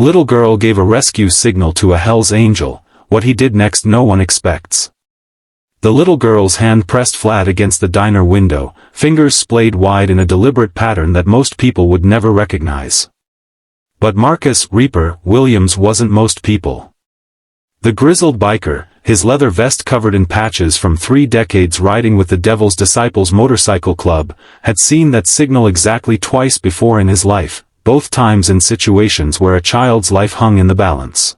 Little girl gave a rescue signal to a Hell's Angel. What he did next no one expects. The little girl's hand pressed flat against the diner window, fingers splayed wide in a deliberate pattern that most people would never recognize. But Marcus "Reaper" Williams wasn't most people. The grizzled biker, his leather vest covered in patches from 3 decades riding with the Devil's Disciples Motorcycle Club, had seen that signal exactly twice before in his life, both times in situations where a child's life hung in the balance.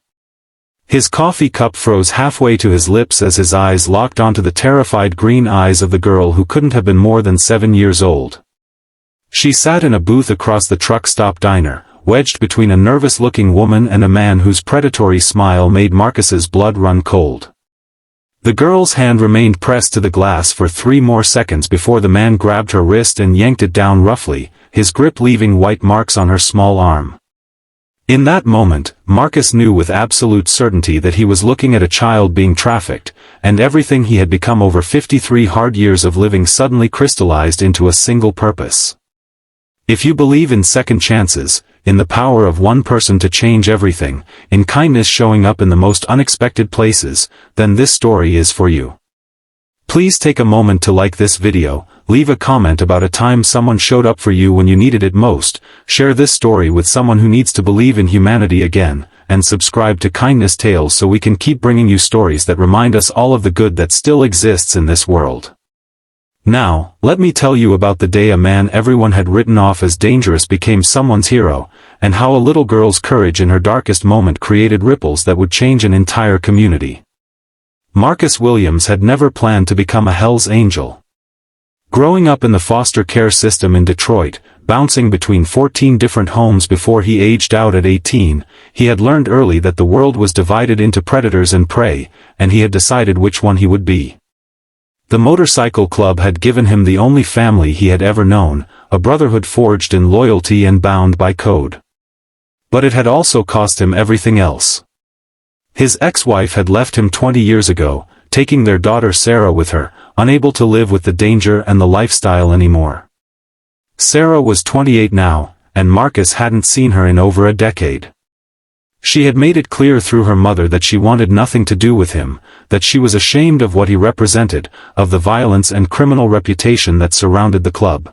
His coffee cup froze halfway to his lips as his eyes locked onto the terrified green eyes of the girl who couldn't have been more than 7 years old. She sat in a booth across the truck stop diner, wedged between a nervous-looking woman and a man whose predatory smile made Marcus's blood run cold. The girl's hand remained pressed to the glass for 3 more seconds before the man grabbed her wrist and yanked it down roughly, his grip leaving white marks on her small arm. In that moment, Marcus knew with absolute certainty that he was looking at a child being trafficked, and everything he had become over 53 hard years of living suddenly crystallized into a single purpose. If you believe in second chances, in the power of one person to change everything, in kindness showing up in the most unexpected places, then this story is for you. Please take a moment to like this video, leave a comment about a time someone showed up for you when you needed it most, share this story with someone who needs to believe in humanity again, and subscribe to Kindness Tales so we can keep bringing you stories that remind us all of the good that still exists in this world. Now, let me tell you about the day a man everyone had written off as dangerous became someone's hero, and how a little girl's courage in her darkest moment created ripples that would change an entire community. Marcus Williams had never planned to become a Hell's Angel. Growing up in the foster care system in Detroit, bouncing between 14 different homes before he aged out at 18, he had learned early that the world was divided into predators and prey, and he had decided which one he would be. The motorcycle club had given him the only family he had ever known, a brotherhood forged in loyalty and bound by code. But it had also cost him everything else. His ex-wife had left him 20 years ago, taking their daughter Sarah with her, unable to live with the danger and the lifestyle anymore. Sarah was 28 now, and Marcus hadn't seen her in over a decade. She had made it clear through her mother that she wanted nothing to do with him, that she was ashamed of what he represented, of the violence and criminal reputation that surrounded the club.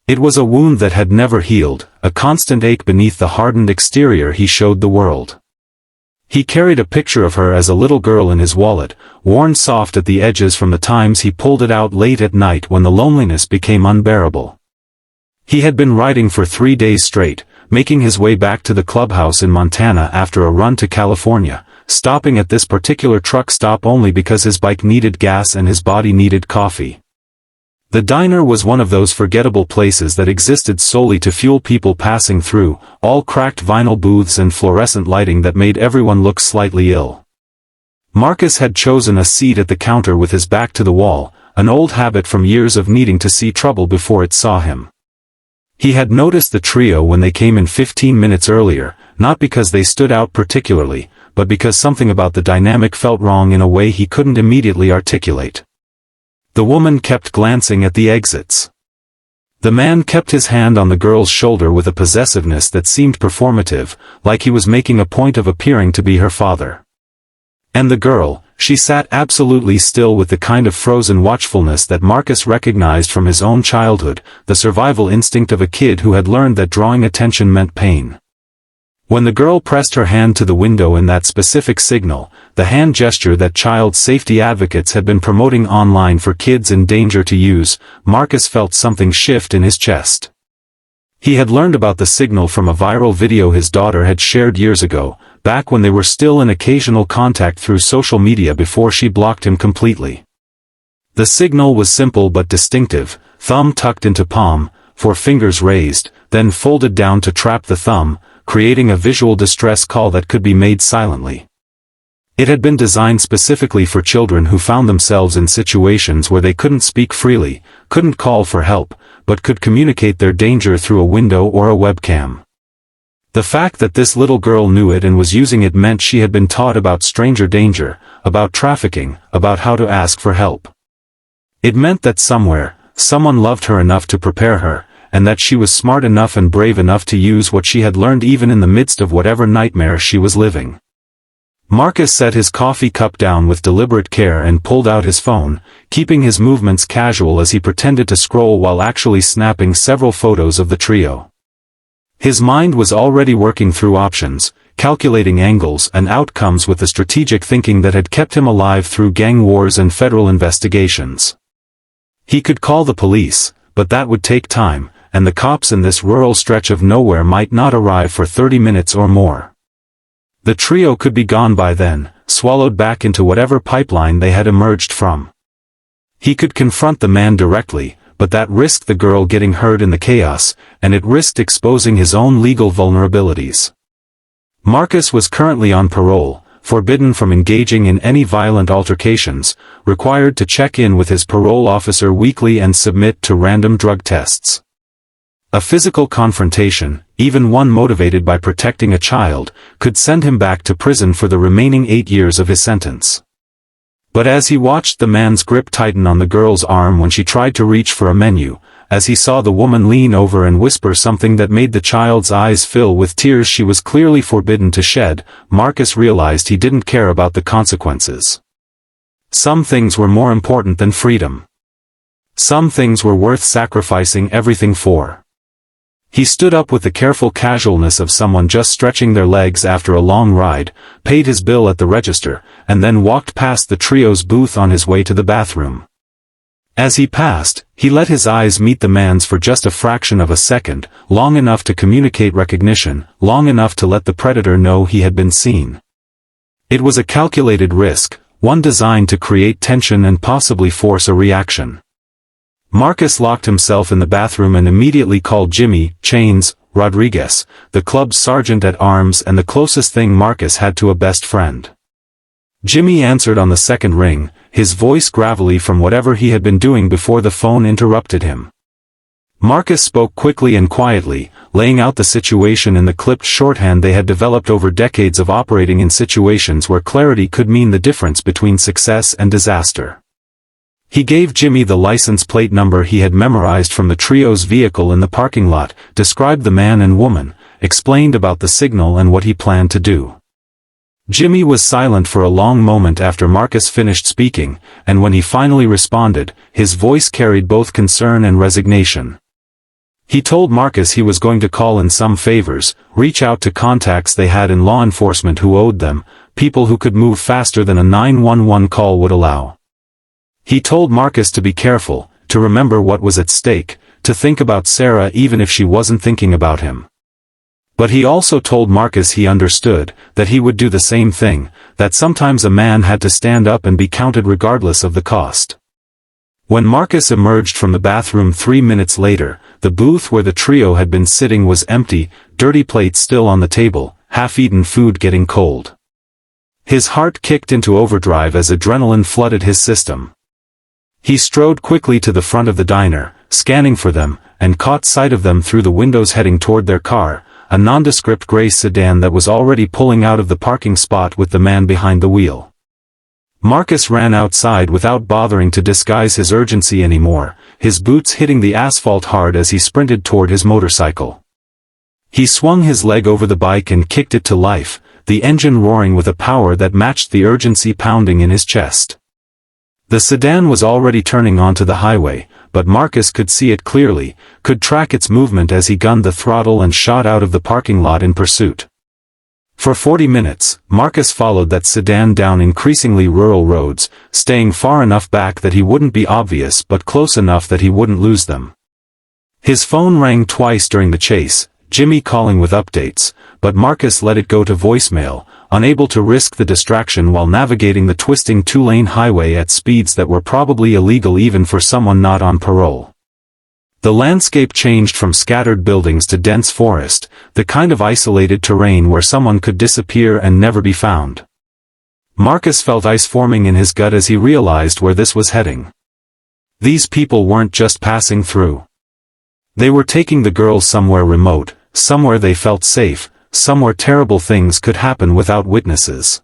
It was a wound that had never healed, a constant ache beneath the hardened exterior he showed the world. He carried a picture of her as a little girl in his wallet, worn soft at the edges from the times he pulled it out late at night when the loneliness became unbearable. He had been riding for 3 days straight, making his way back to the clubhouse in Montana after a run to California, stopping at this particular truck stop only because his bike needed gas and his body needed coffee. The diner was one of those forgettable places that existed solely to fuel people passing through, all cracked vinyl booths and fluorescent lighting that made everyone look slightly ill. Marcus had chosen a seat at the counter with his back to the wall, an old habit from years of needing to see trouble before it saw him. He had noticed the trio when they came in 15 minutes earlier, not because they stood out particularly, but because something about the dynamic felt wrong in a way he couldn't immediately articulate. The woman kept glancing at the exits. The man kept his hand on the girl's shoulder with a possessiveness that seemed performative, like he was making a point of appearing to be her father. And the girl, she sat absolutely still with the kind of frozen watchfulness that Marcus recognized from his own childhood, the survival instinct of a kid who had learned that drawing attention meant pain. When the girl pressed her hand to the window in that specific signal, the hand gesture that child safety advocates had been promoting online for kids in danger to use, Marcus felt something shift in his chest. He had learned about the signal from a viral video his daughter had shared years ago, back when they were still in occasional contact through social media before she blocked him completely. The signal was simple but distinctive, thumb tucked into palm, 4 fingers raised, then folded down to trap the thumb, creating a visual distress call that could be made silently. It had been designed specifically for children who found themselves in situations where they couldn't speak freely, couldn't call for help, but could communicate their danger through a window or a webcam. The fact that this little girl knew it and was using it meant she had been taught about stranger danger, about trafficking, about how to ask for help. It meant that somewhere, someone loved her enough to prepare her, and that she was smart enough and brave enough to use what she had learned even in the midst of whatever nightmare she was living. Marcus set his coffee cup down with deliberate care and pulled out his phone, keeping his movements casual as he pretended to scroll while actually snapping several photos of the trio. His mind was already working through options, calculating angles and outcomes with the strategic thinking that had kept him alive through gang wars and federal investigations. He could call the police, but that would take time, and the cops in this rural stretch of nowhere might not arrive for 30 minutes or more. The trio could be gone by then, swallowed back into whatever pipeline they had emerged from. He could confront the man directly, but that risked the girl getting hurt in the chaos, and it risked exposing his own legal vulnerabilities. Marcus was currently on parole, forbidden from engaging in any violent altercations, required to check in with his parole officer weekly and submit to random drug tests. A physical confrontation, even one motivated by protecting a child, could send him back to prison for the remaining 8 years of his sentence. But as he watched the man's grip tighten on the girl's arm when she tried to reach for a menu, as he saw the woman lean over and whisper something that made the child's eyes fill with tears she was clearly forbidden to shed, Marcus realized he didn't care about the consequences. Some things were more important than freedom. Some things were worth sacrificing everything for. He stood up with the careful casualness of someone just stretching their legs after a long ride, paid his bill at the register, and then walked past the trio's booth on his way to the bathroom. As he passed, he let his eyes meet the man's for just a fraction of a second, long enough to communicate recognition, long enough to let the predator know he had been seen. It was a calculated risk, one designed to create tension and possibly force a reaction. Marcus locked himself in the bathroom and immediately called Jimmy Chains Rodriguez, the club's sergeant-at-arms and the closest thing Marcus had to a best friend. Jimmy answered on the second ring, his voice gravelly from whatever he had been doing before the phone interrupted him. Marcus spoke quickly and quietly, laying out the situation in the clipped shorthand they had developed over decades of operating in situations where clarity could mean the difference between success and disaster. He gave Jimmy the license plate number he had memorized from the trio's vehicle in the parking lot, described the man and woman, explained about the signal and what he planned to do. Jimmy was silent for a long moment after Marcus finished speaking, and when he finally responded, his voice carried both concern and resignation. He told Marcus he was going to call in some favors, reach out to contacts they had in law enforcement who owed them, people who could move faster than a 911 call would allow. He told Marcus to be careful, to remember what was at stake, to think about Sarah even if she wasn't thinking about him. But he also told Marcus he understood, that he would do the same thing, that sometimes a man had to stand up and be counted regardless of the cost. When Marcus emerged from the bathroom 3 minutes later, the booth where the trio had been sitting was empty, dirty plates still on the table, half-eaten food getting cold. His heart kicked into overdrive as adrenaline flooded his system. He strode quickly to the front of the diner, scanning for them, and caught sight of them through the windows heading toward their car, a nondescript gray sedan that was already pulling out of the parking spot with the man behind the wheel. Marcus ran outside without bothering to disguise his urgency anymore, his boots hitting the asphalt hard as he sprinted toward his motorcycle. He swung his leg over the bike and kicked it to life, the engine roaring with a power that matched the urgency pounding in his chest. The sedan was already turning onto the highway, but Marcus could see it clearly, could track its movement as he gunned the throttle and shot out of the parking lot in pursuit. For 40 minutes, Marcus followed that sedan down increasingly rural roads, staying far enough back that he wouldn't be obvious but close enough that he wouldn't lose them. His phone rang twice during the chase, Jimmy calling with updates, but Marcus let it go to voicemail, unable to risk the distraction while navigating the twisting two-lane highway at speeds that were probably illegal even for someone not on parole. The landscape changed from scattered buildings to dense forest, the kind of isolated terrain where someone could disappear and never be found. Marcus felt ice forming in his gut as he realized where this was heading. These people weren't just passing through. They were taking the girls somewhere remote, somewhere they felt safe, somewhere terrible things could happen without witnesses.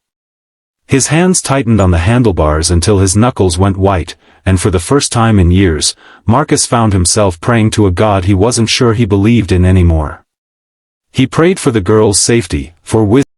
His hands tightened on the handlebars until his knuckles went white, and for the first time in years, Marcus found himself praying to a God he wasn't sure he believed in anymore. He prayed for the girl's safety, for wisdom,